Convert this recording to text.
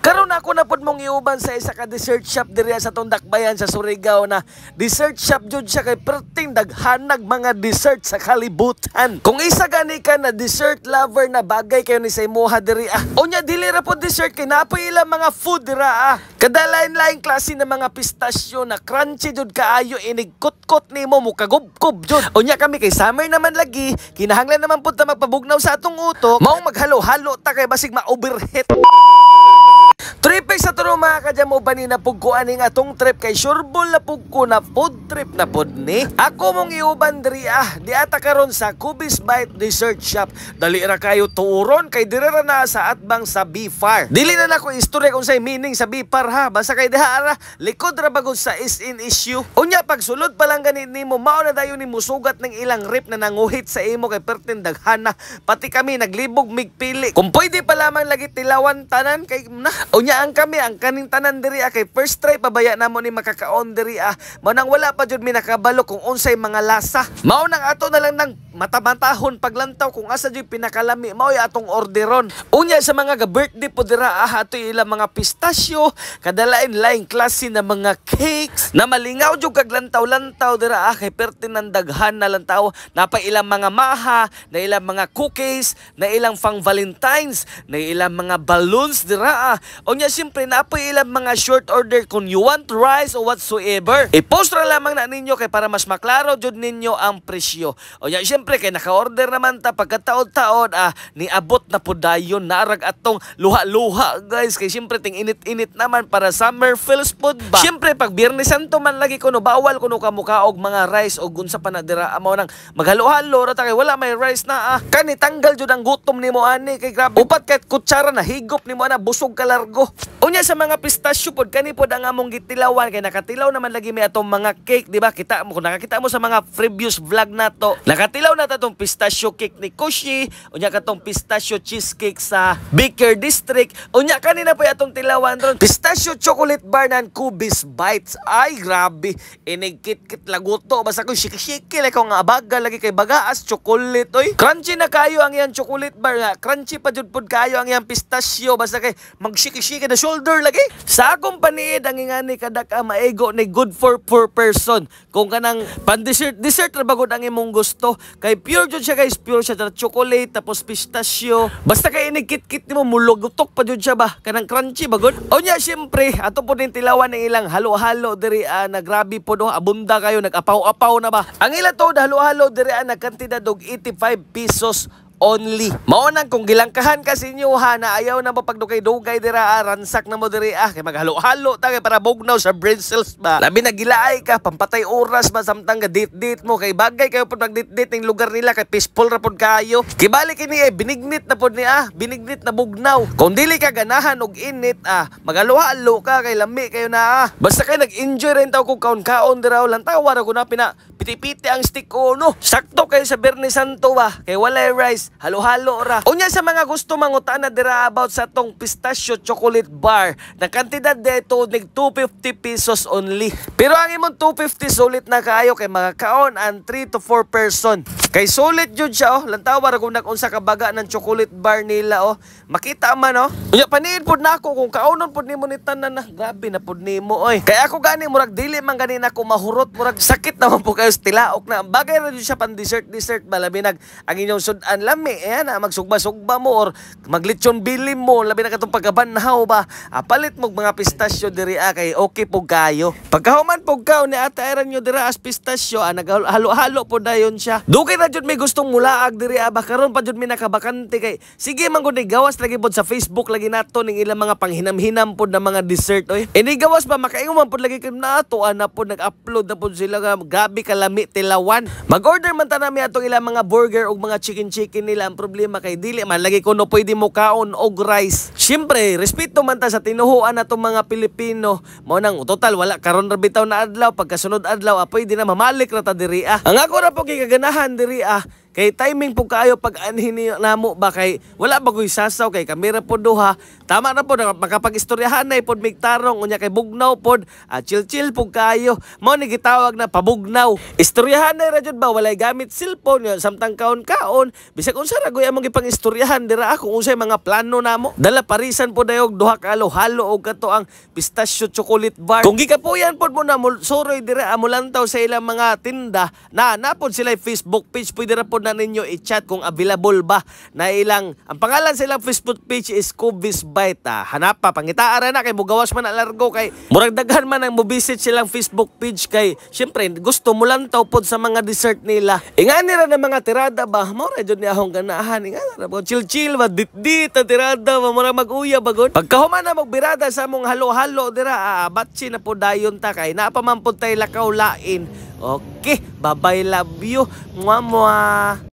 Karon ako na pud mong iuban sa isa ka dessert shop diri sa tong dakbayan sa Surigao na dessert shop jud siya kay perting daghanag mga dessert sa kalibutan. Kung isa gani ka na dessert lover na bagay kayo ni sa imuha diri unya dili ra pud dessert kay napoy ilang mga food dira Kadalain-laing klase ng mga pistasyo na crunchy jud kaayo inigkot-kot nimo mo kagubkob jud. Unya kami kay summer naman lagi, kinahanglan naman pud ta magpabugnaw sa atong utok, mao maghalo-halo ta kay basig ma-overheat. Trip sa tuno mga kadyamu ba ni napugkuan ning atong trip kay sureball na pugko na food trip na pod ni. Ako mong iuban diri di ata karon sa Cubis Bite Dessert Shop. Dali ra kayo tuuron kay diri ra na sa atbang sa Bifar. Dili na nako istorya kung say meaning sa Bifar basta kay diha ara likod ra bagod sa is-in issue. Unya pagsulod pa lang gani nimo mao na dayon nimo sugat ng ilang rip na nanguhit sa imo kay pertin daghana. Pati kami naglibog migpili. Kung pwede pa lamang lagi tilawan tanan kay na. Unya ang kami ang kaning tanan diri kay first try pabaya namo ni makakaon diri mao nang wala pa jud mi nakabalo kung unsay mga lasa. Mao nang ato na lang nang matamatahon paglantaw kung asa jud pinakalami mao atong orderon. Unya sa mga birthday po dira ato ilang mga pistasyo, kadalain-laing klase na mga cakes na malingaw jud kag lantaw-lantaw dira kay pertinan daghan na lantaw na pa ilang mga maha, na ilang mga cookies, na ilang pang Valentines, na ilang mga balloons dira Unya siyempre napoy ilang mga short order kung you want rice or whatsoever. I-post ra lamang na ninyo kay para mas maklaro jud ninyo ang presyo. Unya siyempre kay naka-order naman ta pagkataon-taon niabot na pud dayon narag atong luha-luha guys kay siyempre ting init-init naman para summer feels pod ba. Siyempre pag Biyernes Santo man lagi kuno bawal kuno kamukaog mga rice o gunsa pa na dira amo nang maghalo-halo ra ta kay wala may rice na kani tanggal jud ang gutom nimo ani kay grabe upat kay kutsara na higop nimo na busog ka largo. Unya sa mga pistasyo pod kani pod ang among gitilawan kay nakatilaw naman lagi may atong mga cake di ba kita mo kung nakakita mo sa mga previous vlog nato nakatilaw na tatong pistachio cake ni Kushi unya katong pistachio cheesecake sa Baker District unya kanina po atong tilawan ron pistachio chocolate bar nan Cubis Bites ay grabe inigkit-kit laguto basta ko shiki-shiki like nga baga lagi kay bagaas chocolate oy crunchy na kayo ang yan chocolate bar nga crunchy pa jud pod kayo ang yan pistachio basta kay magshiki-shiki na shoulder lagi. Sa akong paniid ang ingani kada ka maego ni good for poor person. Kung kanang pan dessert ra bagod ang imong gusto. Kay pure jud siya guys, pure siya chocolate tapos pistachio. Basta kay inigkit-kit nimo mulugutok pa jud siya ba kanang crunchy bagod. Unya syempre ato po din tilawan ng ilang halo-halo diri na grabe po abunda kayo nag-apaw-apaw na ba. Ang ila to halo-halo diri nagkantidad og 85 pesos only. Mao nang kung gilangkahan ka sinyo na ayaw na mo pagdugay-dugay dira ransak na mo diri kay maghalo-halo ta kay para bugnaw sa brain cells ba. Labi na gilaay ka pampatay oras ba samtang date mo kay bagay kayo pud mag-date ning lugar nila kay peaceful ra pud kayo. Kibalik kini binignit na pud ni binignit na bugnaw. Kung dili ka ganahan og init maghalo-halo ka kay lami kayo na Basta kay nag-enjoy rin taw kung kaon-kaon dira lang tawa ra ko na piti-piti ang stick no. Sakto kayo sa Biyernes Santo ba kay walay rice halo-halo ra. Unya sa mga gusto mangutan na dira about sa tong pistachio chocolate bar na kantidad dito nig 250 pesos only. Pero ang imong 250 sulit na kaayo kay mga kaon ang 3 to 4 person. Kay sulit jud siya lantawa ra kung unsa ka baga ng chocolate bar nila makita man Unya paniid pud nako kung kaonon pud nimo ni tanan na grabe na pud nimo oy. Kay ako gani murag dili man gani nako mahurot murag sakit naman po kayo tilaok na bagay ra jud siya pan dessert labi ang inyong sudan lami magsugba-sugba mo or maglitsyon bili mo labi na katong pagkabanhaw ba palit mo mga pistasyo diri kay okay po kayo pagkahuman po kaw ni ata eran nyo diri as pistasyo naghalo-halo po dayon siya dugay na jud may gustong mulaag diri ba karon pa jud mi nakabakante kay sige man gud gawas lagi pod sa Facebook lagi nato ning ilang mga panghinam-hinam pod na mga dessert oy ini gawas ba makaingon man pod lagi kay nato na pod nag-upload na pod sila grabe kalami tilawan mag-order man ta nami atong ilang mga burger ug mga chicken nila ang problema kay dili man lagi kuno pwede mo kaon og rice. Syempre, respeto man ta sa tinuhuan natong mga Pilipino. Mao nang total wala karon ra bitaw na adlaw pagkasunod adlaw pwede na mamalik ra ta diri Ang ako ra po gigaganahan diri kay Kay timing po kayo pag anhin namo ba kay wala ba ko'y sasaw kay kamera po duha. Tama na po makapag-istoryahan na pod migtarong unya kay bugnaw pod. Chill po kayo. Mao ni gitawag na pabugnaw. Istoryahan na ra jud ba walay gamit cellphone samtang kaon bisag unsa ra goy among ipang-istoryahan dira kung unsay mga plano namo. Dala parisan po dayog duha ka halo og kato ang pistachio chocolate bar. Kung gikapuyan pod mo na suroy dira amulantaw sa ilang mga tinda na napod sila Facebook page pwede ra pod na ninyo i-chat kung available ba na ilang ang pangalan sa ilang Facebook page is Kubis Bite. Hanapa pangitaara na kay mugawas man na largo kay murag daghan man ang mo-visit silang Facebook page kay syempre gusto mo lang taw pod sa mga dessert nila. Ingani ra na mga tirada ba mo ra jud ni ahong ganahan ingani ra po chill ba dit tirada mo ra mag-uya bagon. Pagkahuman na magbirada sa among halo-halo dira batsi na po dayon ta kay napamampod tay lakaw lain. Okay, bye bye, love you. Mwah mwah.